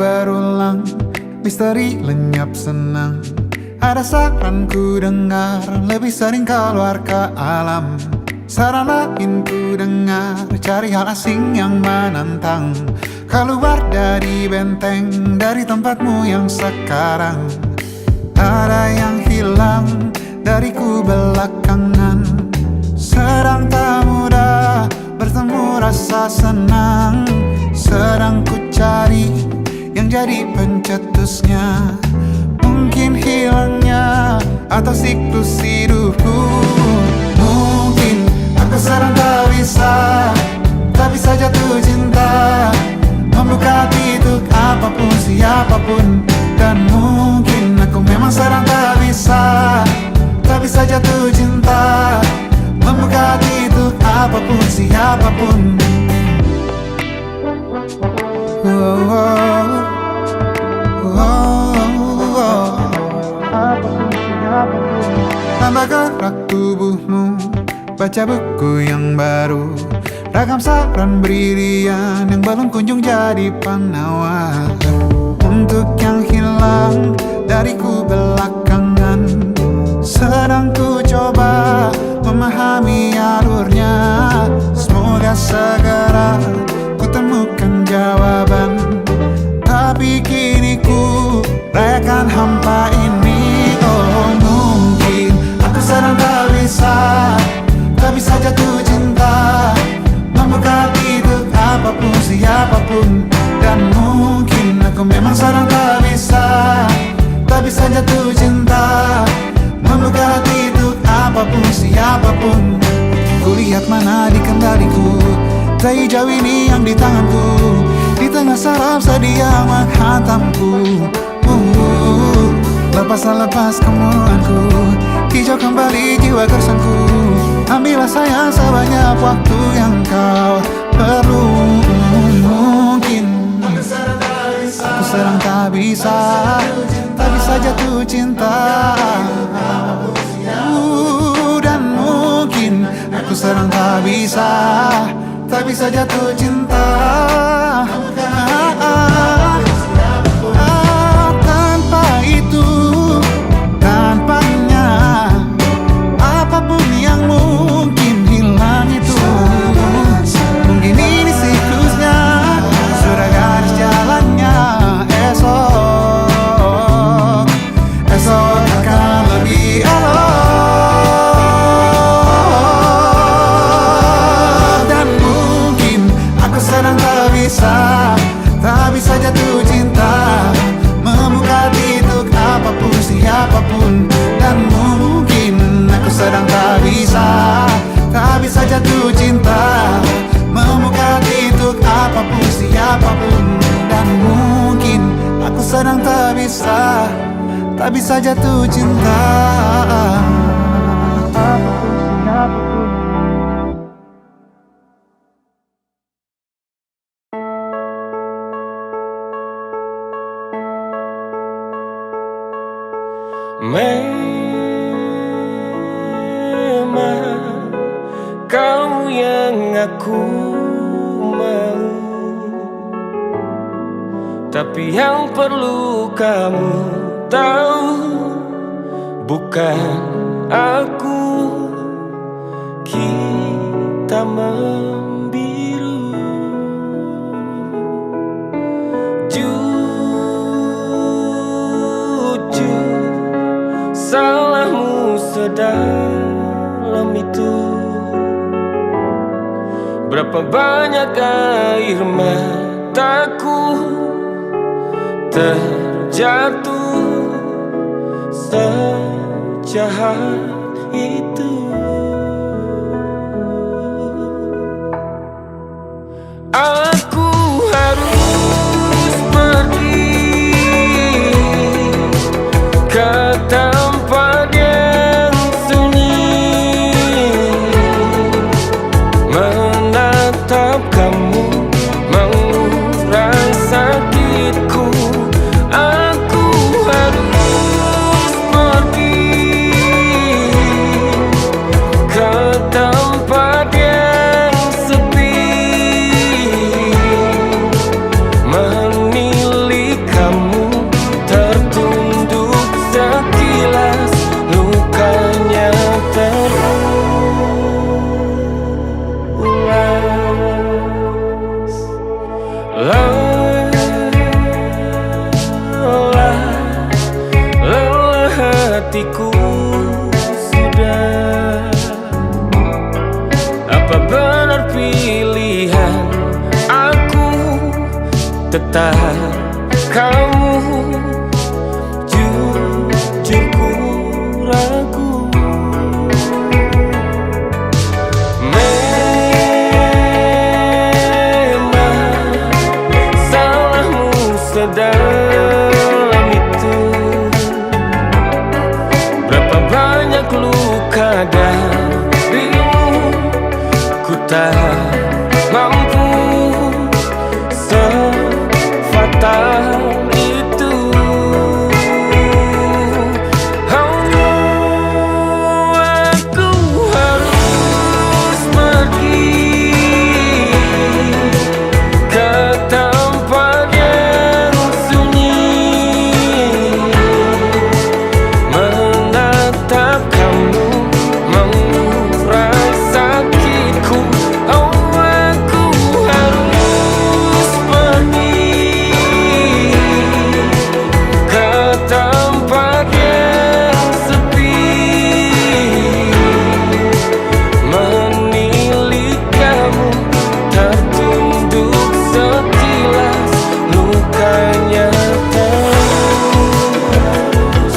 berulang, misteri lenyap senang. Ada saran ku dengar, lebih sering keluar ke alam. Saran lain ku dengar, cari hal asing yang menantang. Keluar dari benteng, dari tempatmu yang sekarang. Ada yang hilang dariku belakangan. Sedang tak mudah bertemu rasa senang. Sedang ku cari yang jadi pencetusnya. Mungkin hilangnya atau siklus hidupku. Mungkin aku sedang tak bisa jatuh cinta, membuka hati untuk apapun, siapapun. Dan mungkin aku memang sedang tak bisa jatuh cinta, membuka hati untuk apapun, siapapun. Tambah gerak tubuhmu, baca buku yang baru, ragam saran brilian yang belum kunjung jadi penawar. Untuk yang hilang dariku belakangan, sedang ku coba memahami alurnya. Semoga segera ku temukan jawaban. Tapi kini ku rayakan hampa ini. Oh, mungkin aku sedang tak bisa jatuh cinta, membuka hati untuk apapun, siapapun. Dan mungkin aku memang sedang tak bisa jatuh cinta, membuka hati untuk apapun, siapapun. Kulihat mana di kendaliku, tai hijau ini yang di tanganku. Di tengah saraf sedih yang menghantamku. Lepas kemuanku, hijau kembali jiwa gersangku. Ambillah sayang sebanyak waktu yang kau perlu. Mungkin aku sedang tak bisa jatuh cinta. Dan mungkin aku sedang tak bisa jatuh cinta. Tanpa itu, tanpanya, apapun yang mungkin hilang itu. Mungkin ini siklusnya, sudah garis jalannya. Esok akan lebih elok. Dan mungkin aku sedang tak bisa jatuh cinta, membuka hati untuk apapun, siapapun. Dan mungkin aku sedang tak bisa jatuh cinta, membuka hati untuk apapun, siapapun. Dan mungkin aku sedang tak bisa jatuh cinta. Memang kau yang aku mau, tapi yang perlu kamu tahu, bukan aku. Kita membiru, jujur salahmu sedalam itu. Berapa banyak air mataku terjatuh sejahat itu. Aku harus pergi ke tempat yang sunyi, menatap kamu, mengurai sakitku. Aku harus pergi pilihan, aku tetap kamu. Jujur ku ragu. Memang salahmu sedalam itu. Berapa banyak luka darimu, ku tak mampu sefatal itu. Oh, aku harus pergi ke tempat yang sunyi, menatap kamu, mengurai sakitku. Oh, aku harus pergi ke tempat yang sepi, menilik kamu tertunduk sekilas, lukanya terus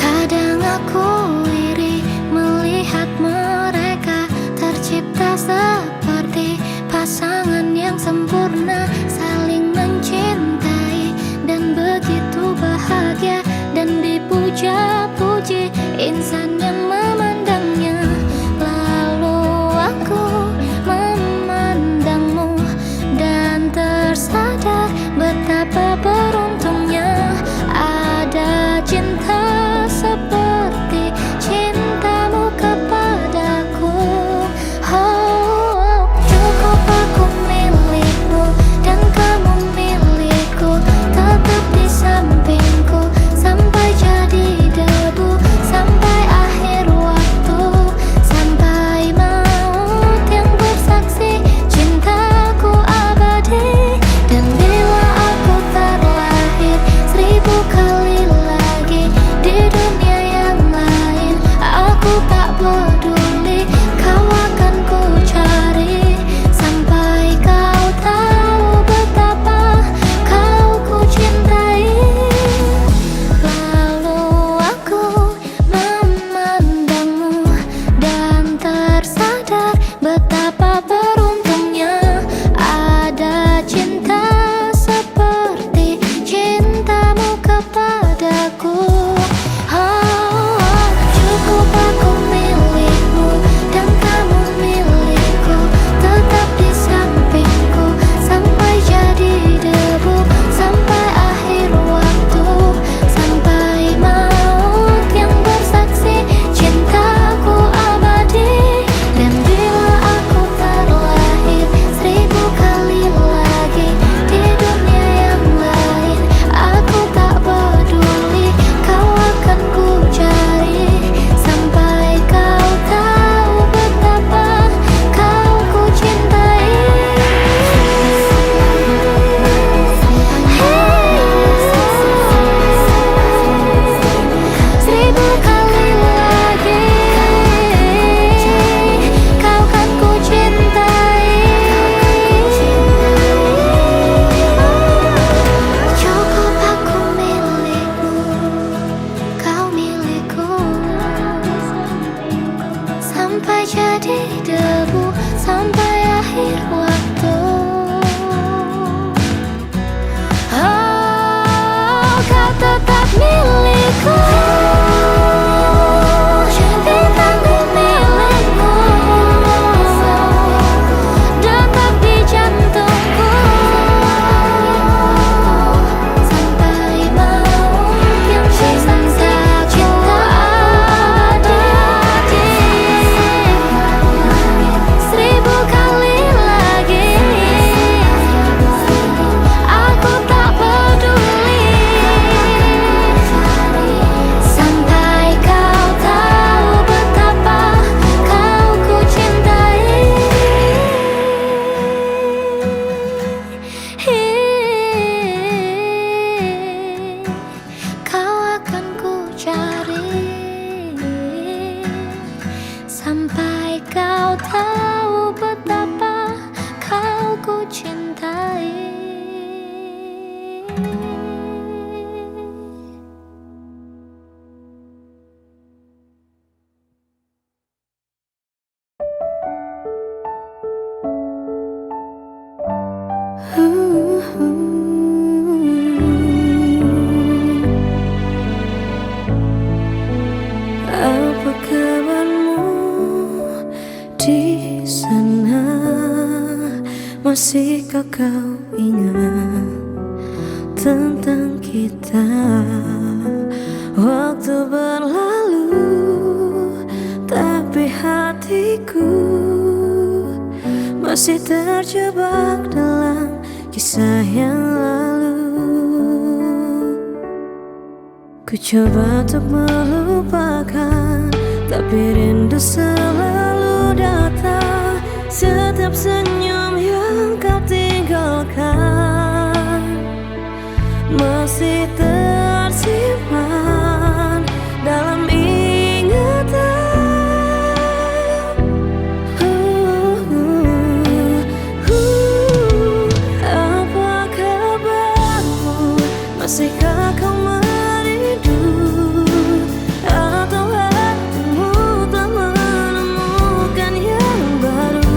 Kadang aku iri melihat mereka tercipta seperti pasangan yang sempurna, saling mencintai dan begitu bahagia dan dipuja-puji insan yang memandangnya. Lalu aku memandangmu dan tersadar betapa beruntungnya ada cinta seperti cintamu kepadaku. Oh, cukup aku milikmu dan kamu milikku, tetap di sampingku sampai jadi dewa. Masihkah kau ingat tentang kita? Waktu berlalu, tapi hatiku masih terjebak dalam kisah yang lalu. Ku coba untuk melupakan, tapi rindu selalu datang. Setiap senyum yang kau tinggalkan masih tersimpan dalam ingatan. Apa kabarmu? Masihkah kau merindu? Atau hatimu telah menemukan yang baru?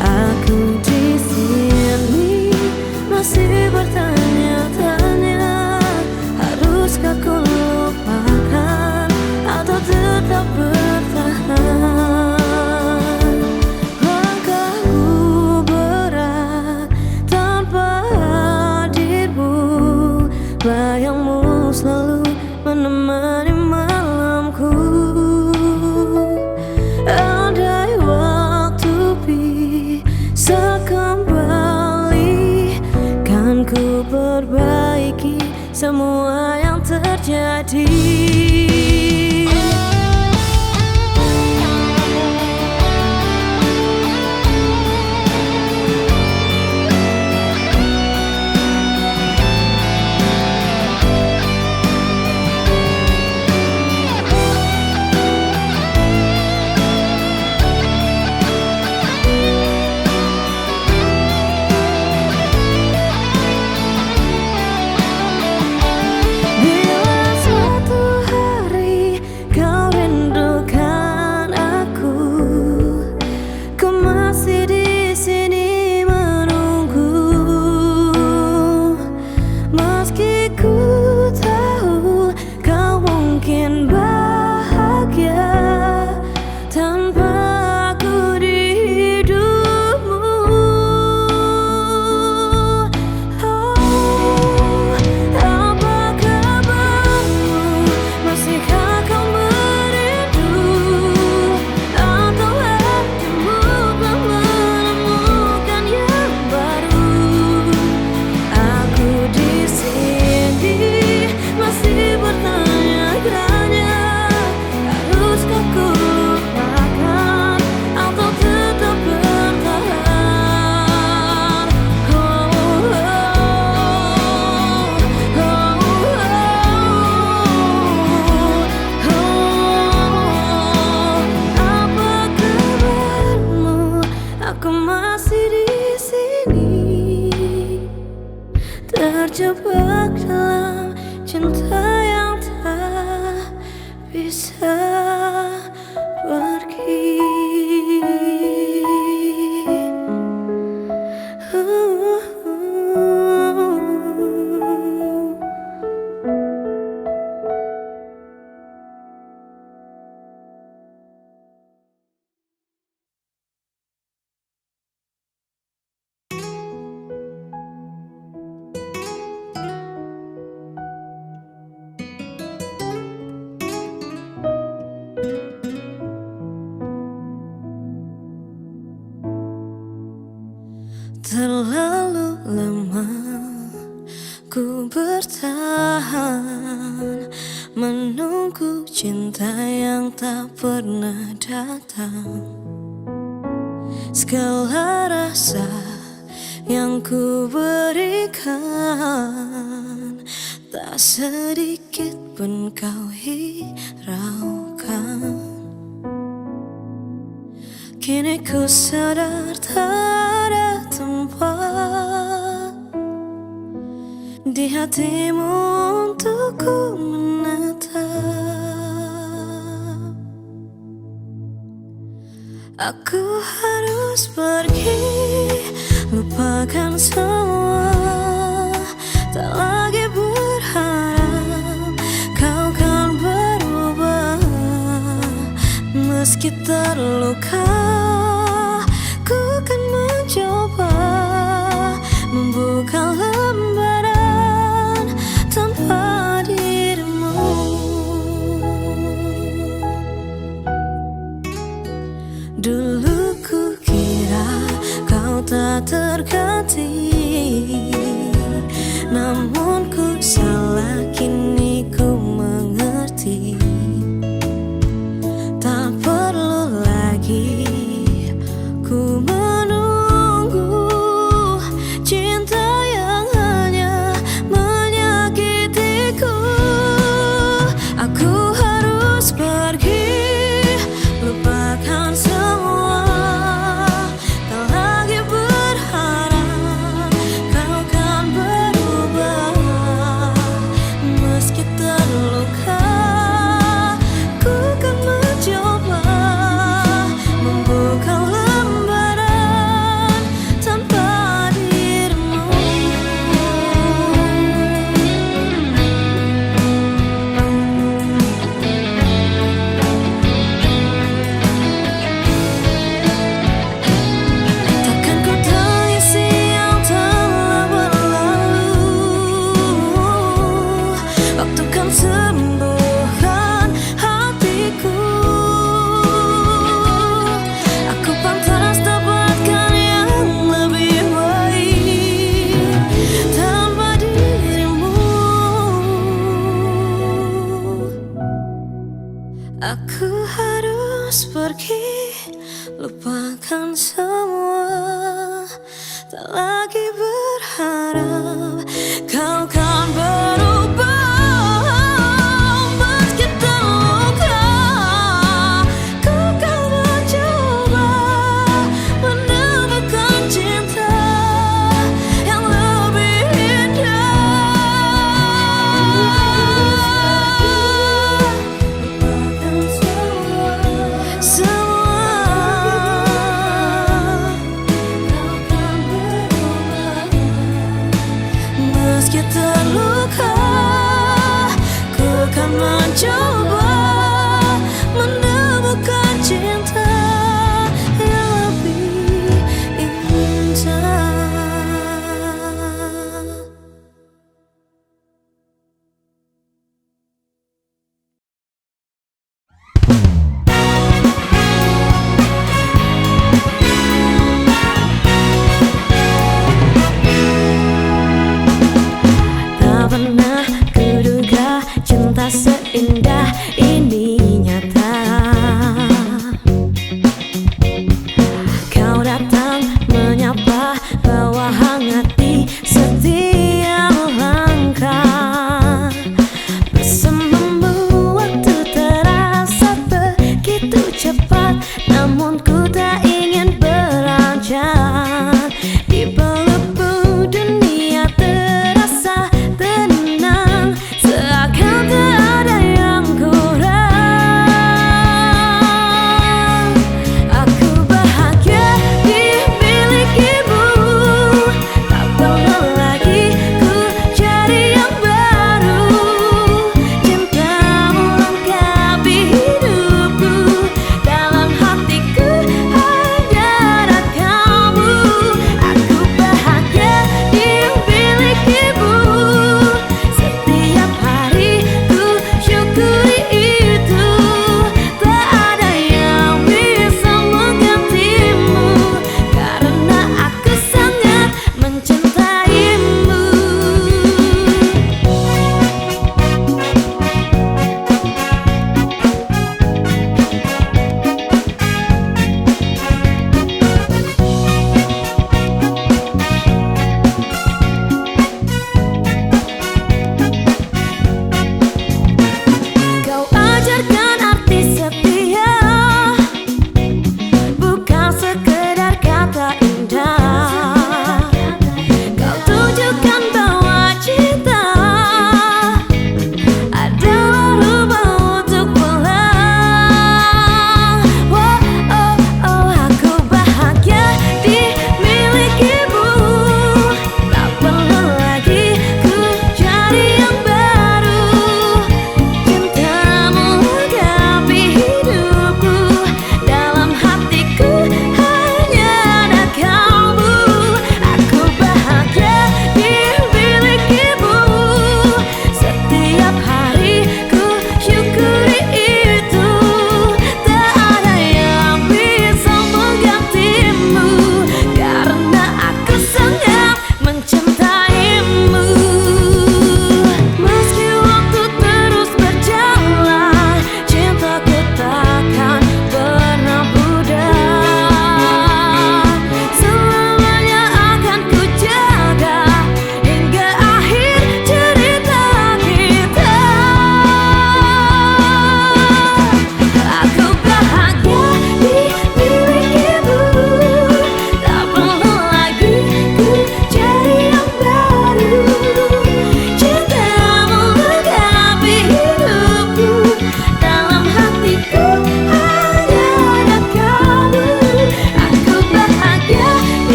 Aku di sini masih bertanya-tanya, haruskah ku lupakan atau tetap bertahan? Langkahku berat tanpa hadirmu, bayangmu selalu menemani malamku. Andai waktu bisa kembali, kan ku perbaiki semua yang terjadi. Terjebak dalam cinta yang tak bisa pergi. Terlalu lama ku bertahan, menunggu cinta yang tak pernah datang. Segala rasa yang ku berikan, tak sedikit pun kau hiraukan. Kini ku sadar tak ada tempat di hatimu untuk ku menetap. Aku harus pergi, lupakan semua, tak lagi berharap kau kan berubah. Meski terluka, ku kan mencoba. namun ku salah, kini ku mengerti. Tak perlu lagi ku menunggu cinta yang hanya menyakitiku. Aku harus pergi, lupakan semua, tak lagi berharap kau kan berubah. Meski terluka, ku kan mencoba membuka lembaran tanpa dirimu. Takkan ku tangisi yang telah berlalu, waktu kan sembuhkan hatiku. Aku pantas dapatkan yang lebih baik tanpa dirimu. Aku harus pergi, lupakan semua, tak lagi berharap kau kan berubah. Meski terluka, ku kan mencoba menemukan cinta yang lebih indah. Lupakan semua, kau kan berubah. Meski terluka, ku kan mencoba